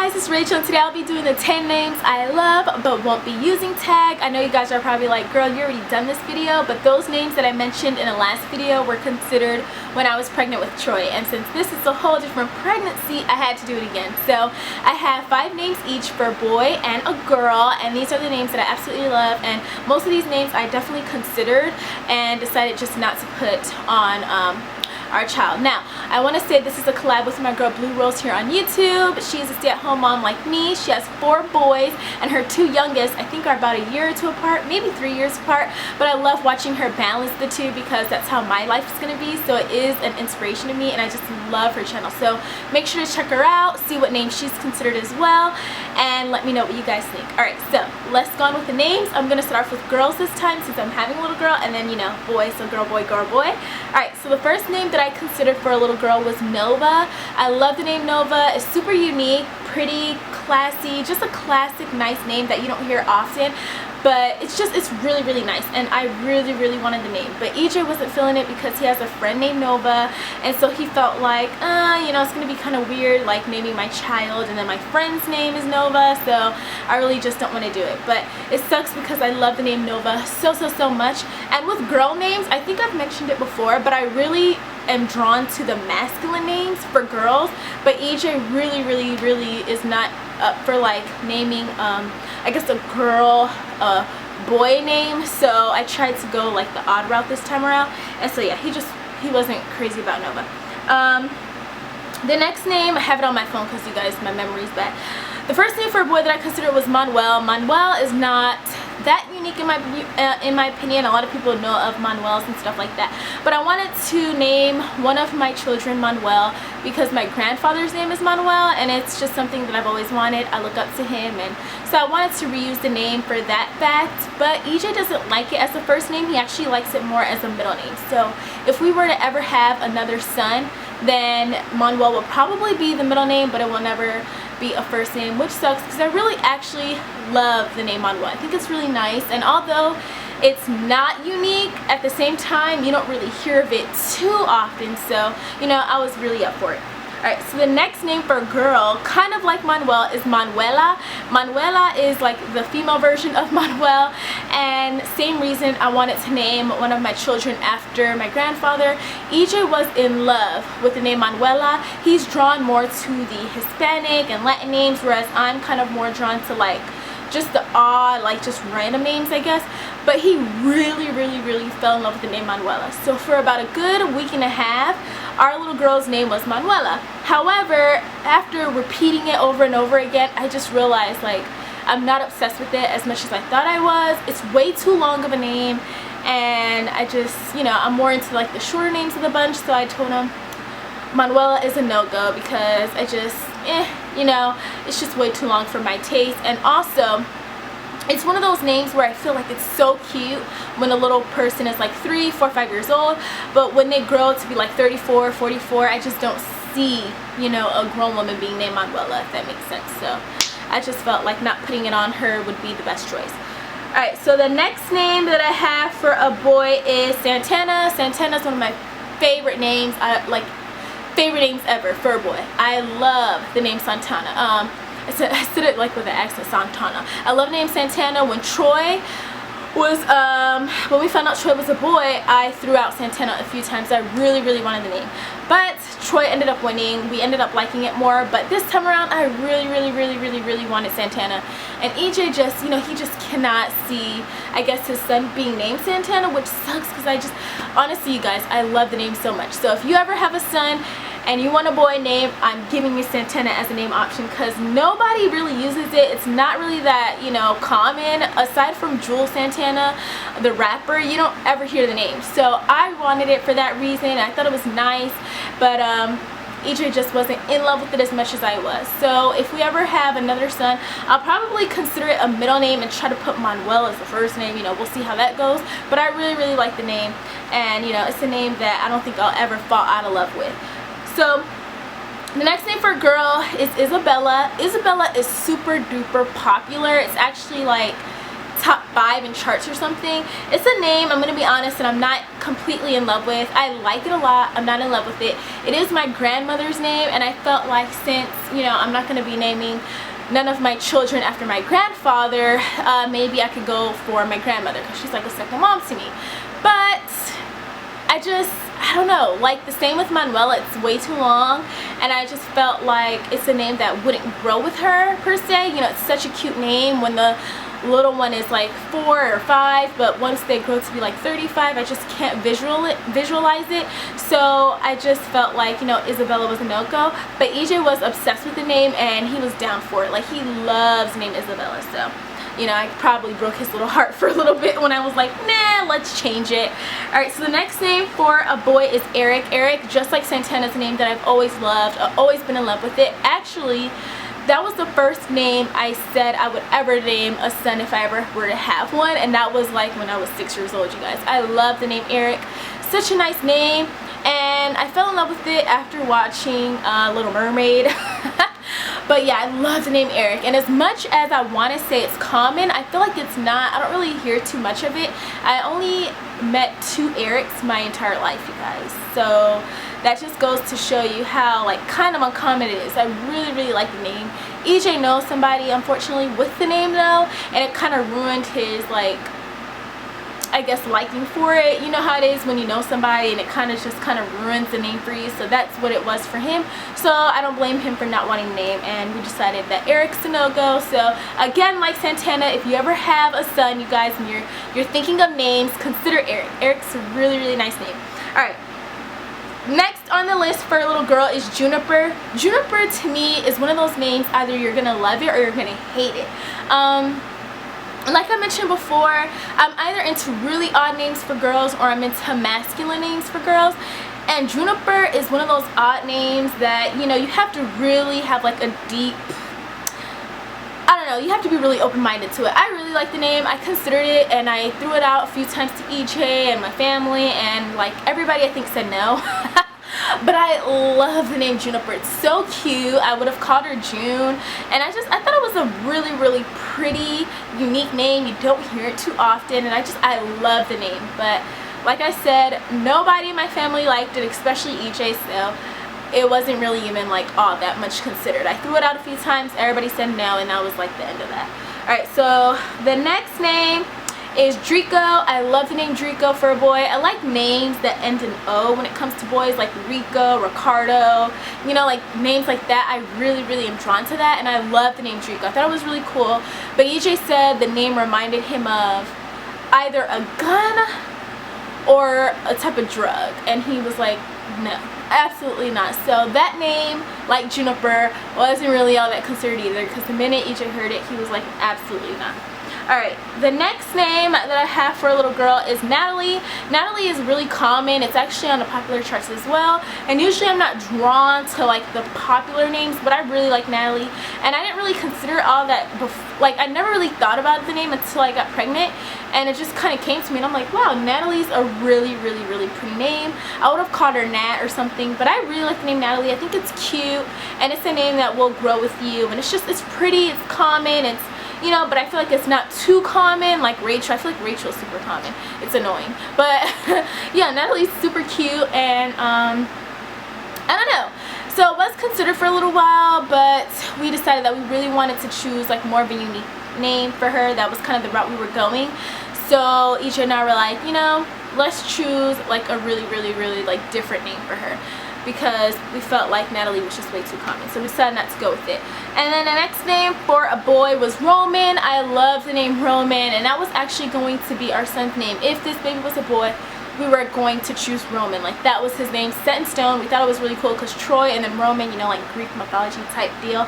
guys, it's Rachel and today I'll be doing the 10 names I love but won't be using tag. I know you guys are probably like, girl, you already done this video, but those names that I mentioned in the last video were considered when I was pregnant with Troy, and since this is a whole different pregnancy, I had to do it again. So I have 5 names each for a boy and a girl, and these are the names that I absolutely love, and most of these names I definitely considered and decided just not to put on our child. Now, I want to say this is a collab with my girl Blue Rose here on YouTube. She is a stay-at-home mom like me. She has 4 boys, and her 2 youngest, I think, are about a year or 2 apart, maybe 3 years apart. But I love watching her balance the 2 because that's how my life is going to be. So it is an inspiration to me, and I just love her channel. So make sure to check her out, see what name she's considered as well, and let me know what you guys think. Alright, so let's go on with the names. I'm going to start off with girls this time since I'm having a little girl, and then, you know, boys, so girl, boy, girl, boy. Alright, so the first name that I considered for a little girl was Nova. I love the name Nova. It's super unique, pretty, classy, just a classic nice name that you don't hear often, but it's really, really nice, and I really wanted the name. But EJ wasn't feeling it because he has a friend named Nova, and so he felt like, you know, it's gonna be kind of weird, like naming my child and then my friend's name is Nova, so I really just don't want to do it. But it sucks because I love the name Nova so much. And with girl names, I think I've mentioned it before, but I really am drawn to the masculine names for girls, but EJ really is not up for like naming I guess a girl boy name, so I tried to go like the odd route this time around, and so yeah, he wasn't crazy about Nova. The next name, I have it on my phone because you guys, my memory's bad. The first name for a boy that I considered was Manuel. Manuel is not that unique in my opinion. A lot of people know of Manuels and stuff like that, but I wanted to name one of my children Manuel because my grandfather's name is Manuel, and it's just something that I've always wanted. I look up to him, and so I wanted to reuse the name for that fact. But EJ doesn't like it as a first name. He actually likes it more as a middle name. So if we were to ever have another son, then Manuel will probably be the middle name, but it will never be a first name, which sucks because I really actually love the name Manuel. I think it's really nice, and although it's not unique, at the same time you don't really hear of it too often, so you know, I was really up for it. Alright, so the next name for a girl, kind of like Manuel, is Manuela. Manuela is like the female version of Manuel, and same reason I wanted to name one of my children after my grandfather. EJ was in love with the name Manuela. He's drawn more to the Hispanic and Latin names, whereas I'm kind of more drawn to like just the odd, like just random names, I guess. But he really fell in love with the name Manuela. So for about a good week and a half, our little girl's name was Manuela. However, after repeating it over and over again, I just realized like I'm not obsessed with it as much as I thought I was. It's way too long of a name, and I just, you know, I'm more into like the shorter names of the bunch, so I told him Manuela is a no-go because I just, you know, it's just way too long for my taste. And also, it's one of those names where I feel like it's so cute when a little person is like 3, 4, 5 years old, but when they grow to be like 34, 44, I just don't see, you know, a grown woman being named Manuela, if that makes sense. So I just felt like not putting it on her would be the best choice. Alright, so the next name that I have for a boy is Santana. Santana is one of my favorite names. Favorite names ever for a boy. I love the name Santana. I said it like with an accent, Santana. I love the name Santana. When Troy was, when we found out Troy was a boy, I threw out Santana a few times. I really wanted the name. But Troy ended up winning. We ended up liking it more. But this time around, I really wanted Santana. And EJ just, you know, he just cannot see, I guess, his son being named Santana, which sucks because I just, honestly, you guys, I love the name so much. So if you ever have a son and you want a boy name, I'm giving you Santana as a name option because nobody really uses it. It's not really that, you know, common. Aside from Jules Santana, the rapper, you don't ever hear the name. So I wanted it for that reason. I thought it was nice, but EJ just wasn't in love with it as much as I was. So if we ever have another son, I'll probably consider it a middle name and try to put Manuel as the first name. You know, we'll see how that goes. But I really like the name, and you know, it's a name that I don't think I'll ever fall out of love with. So the next name for a girl is Isabella. Isabella is super duper popular. It's actually like top 5 in charts or something. It's a name, I'm gonna be honest, and I'm not completely in love with. I like it a lot, I'm not in love with it. It is my grandmother's name, and I felt like since, you know, I'm not gonna be naming none of my children after my grandfather, maybe I could go for my grandmother because she's like a second mom to me. But I don't know, like the same with Manuela, it's way too long, and I just felt like it's a name that wouldn't grow with her per se. You know, it's such a cute name when the little one is like 4 or 5, but once they grow to be like 35, I just can't visualize it. So I just felt like, you know, Isabella was a no-go, but EJ was obsessed with the name and he was down for it. Like, he loves the name Isabella. So, you know, I probably broke his little heart for a little bit when I was like, nah, let's change it. Alright, so the next name for a boy is Eric. Eric, just like Santana's a name that I've always loved. I've always been in love with it. Actually, that was the first name I said I would ever name a son if I ever were to have one, and that was like when I was 6 years old, you guys. I love the name Eric. Such a nice name, and I fell in love with it after watching Little Mermaid. But yeah, I love the name Eric, and as much as I want to say it's common, I feel like it's not. I don't really hear too much of it. I only met 2 Erics my entire life, you guys. So that just goes to show you how like kind of uncommon it is. I really like the name. EJ knows somebody, unfortunately, with the name though, and it kind of ruined his, like, I guess, liking for it. You know how it is when you know somebody and it kind of ruins the name for you. So that's what it was for him. So I don't blame him for not wanting the name, and we decided that Eric's a no-go. So again, like Santana, if you ever have a son, you guys, and you're thinking of names, consider Eric. Eric's a really nice name. Alright, next on the list for a little girl is Juniper. Juniper to me is one of those names, either you're gonna love it or you're gonna hate it. Like I mentioned before, I'm either into really odd names for girls or I'm into masculine names for girls. And Juniper is one of those odd names that, you know, you have to really have like a deep, I don't know, you have to be really open-minded to it. I really like the name. I considered it and I threw it out a few times to EJ and my family, and like everybody I think said no. But I love the name Juniper. It's so cute. I would have called her June, and I thought it was a really pretty, unique name. You don't hear it too often, and I love the name. But like I said, nobody in my family liked it, especially EJ, so it wasn't really even like all that much considered. I threw it out a few times, everybody said no, and that was like the end of that. Alright, so the next name is Rico. I love the name Rico for a boy. I like names that end in O when it comes to boys, like Rico, Ricardo, you know, like names like that. I really am drawn to that, and I love the name Rico. I thought it was really cool, but EJ said the name reminded him of either a gun or a type of drug, and he was like, no, absolutely not. So that name, like Juniper, wasn't really all that considered either, because the minute EJ heard it, he was like, absolutely not. Alright, the next name that I have for a little girl is Natalie. Natalie is really common. It's actually on the popular charts as well. And usually I'm not drawn to like the popular names, but I really like Natalie. And I didn't really consider all that like, I never really thought about the name until I got pregnant. And it just kind of came to me, and I'm like, wow, Natalie's a really pretty name. I would have called her Nat or something, but I really like the name Natalie. I think it's cute, and it's a name that will grow with you. And it's pretty, it's common, it's, you know, but I feel like it's not too common like Rachel. I feel like Rachel's super common. It's annoying. But yeah, Natalie's super cute, and I don't know. So it was considered for a little while, but we decided that we really wanted to choose like more of a unique name for her. That was kind of the route we were going. So EJ and I were like, you know, let's choose like a really like different name for her, because we felt like Natalie was just way too common. So we decided not to go with it. And then the next name for a boy was Roman. I love the name Roman, and that was actually going to be our son's name. If this baby was a boy, we were going to choose Roman. Like, that was his name, set in stone. We thought it was really cool because Troy and then Roman, you know, like Greek mythology type deal.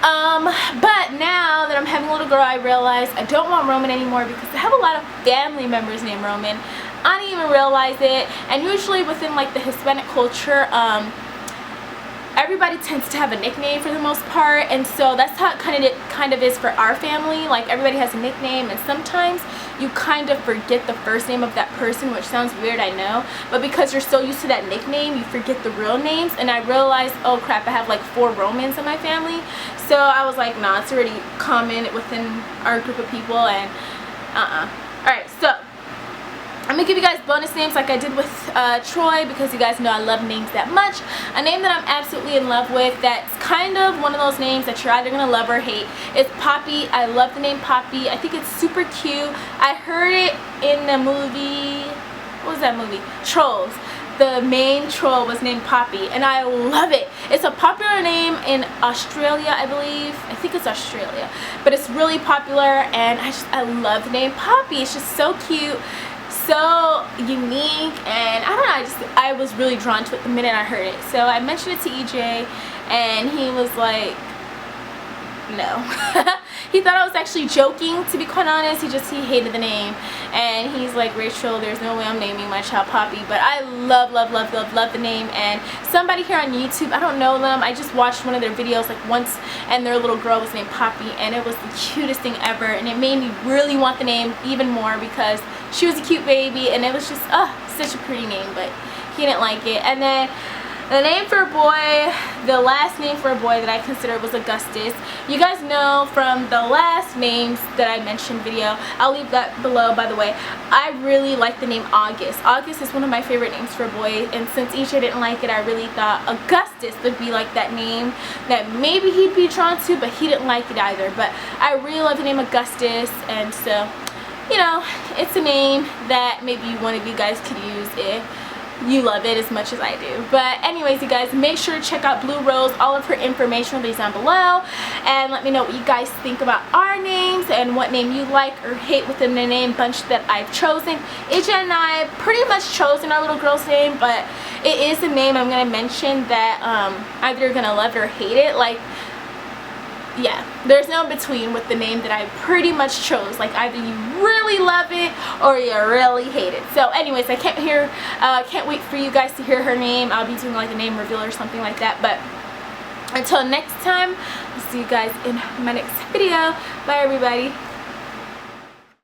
But now that I'm having a little girl, I realize I don't want Roman anymore, because I have a lot of family members named Roman. I didn't even realize it. And usually within like the Hispanic culture, everybody tends to have a nickname for the most part, and so that's how it kind of is for our family. Like, everybody has a nickname, and sometimes you kind of forget the first name of that person, which sounds weird, I know, but because you're so used to that nickname, you forget the real names. And I realized, oh crap, I have like 4 Romans in my family. So I was like, nah, it's already common within our group of people, and Alright, so I'm gonna give you guys bonus names like I did with Troy, because you guys know I love names that much. A name that I'm absolutely in love with, that's kind of one of those names that you're either gonna love or hate, is Poppy. I love the name Poppy. I think it's super cute. I heard it in the movie, what was that movie? Trolls. The main troll was named Poppy, and I love it. It's a popular name in Australia, I believe. I think it's Australia, but it's really popular, and I love the name Poppy. It's just so cute, so unique, and I don't know, I was really drawn to it the minute I heard it. So I mentioned it to EJ, and he was like, no. He thought I was actually joking, to be quite honest. He hated the name, and he's like, Rachel, there's no way I'm naming my child Poppy. But I love the name. And somebody here on YouTube, I don't know them, I just watched one of their videos like once, and their little girl was named Poppy, and it was the cutest thing ever, and it made me really want the name even more, because she was a cute baby, and it was just such a pretty name. But he didn't like it. And then the name for a boy, the last name for a boy that I considered was Augustus. You guys know from the last names that I mentioned video, I'll leave that below, by the way, I really like the name August. August is one of my favorite names for a boy, and since EJ didn't like it, I really thought Augustus would be like that name that maybe he'd be drawn to, but he didn't like it either. But I really love the name Augustus, and so, you know, it's a name that maybe one of you guys could use if you love it as much as I do. But anyways, you guys, make sure to check out Blue Rose. All of her information will be down below, and let me know what you guys think about our names and what name you like or hate within the name bunch that I've chosen. EJ and I pretty much chosen our little girl's name, but it is a name I'm gonna mention that either you're gonna love it or hate it. Like, yeah, there's no in between with the name that I pretty much chose. Like, either you really love it or you really hate it. So anyways, I can't wait for you guys to hear her name. I'll be doing like a name reveal or something like that. But until next time, I'll see you guys in my next video. Bye everybody.